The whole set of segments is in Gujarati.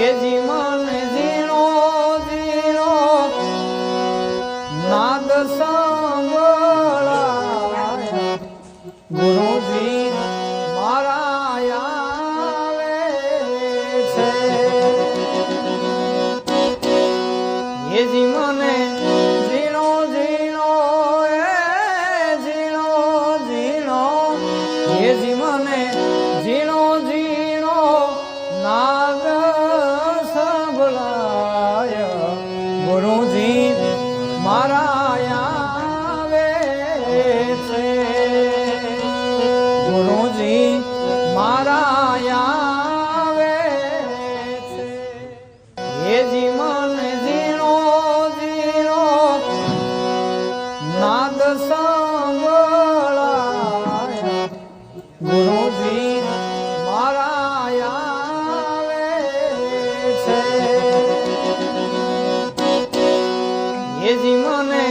એ જીવન ઝીણો ઝીણો નાદ સંભળાય ગુરુજી મારા આવે છે એ જીવને ઝીણો ઝીણો ઝીણો ઝીણો એ જીવને ઝીણો ઝીણો નાદ સંભળાય ગુરુજી મારા આવે છે ગુરુજી મારા આવે છે એ જીવન ઝીણો ઝીણો નાદ સંભળાય ગુરુજી મારા આવે છે એ જીવને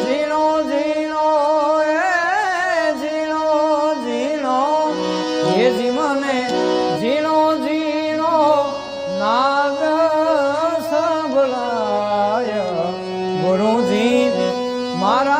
ઝીણો ઝીણો ઝીણો ઝીણો એ જીવને ઝીણો ઝીણો નાદ સંભળાય ગુરુજી મારા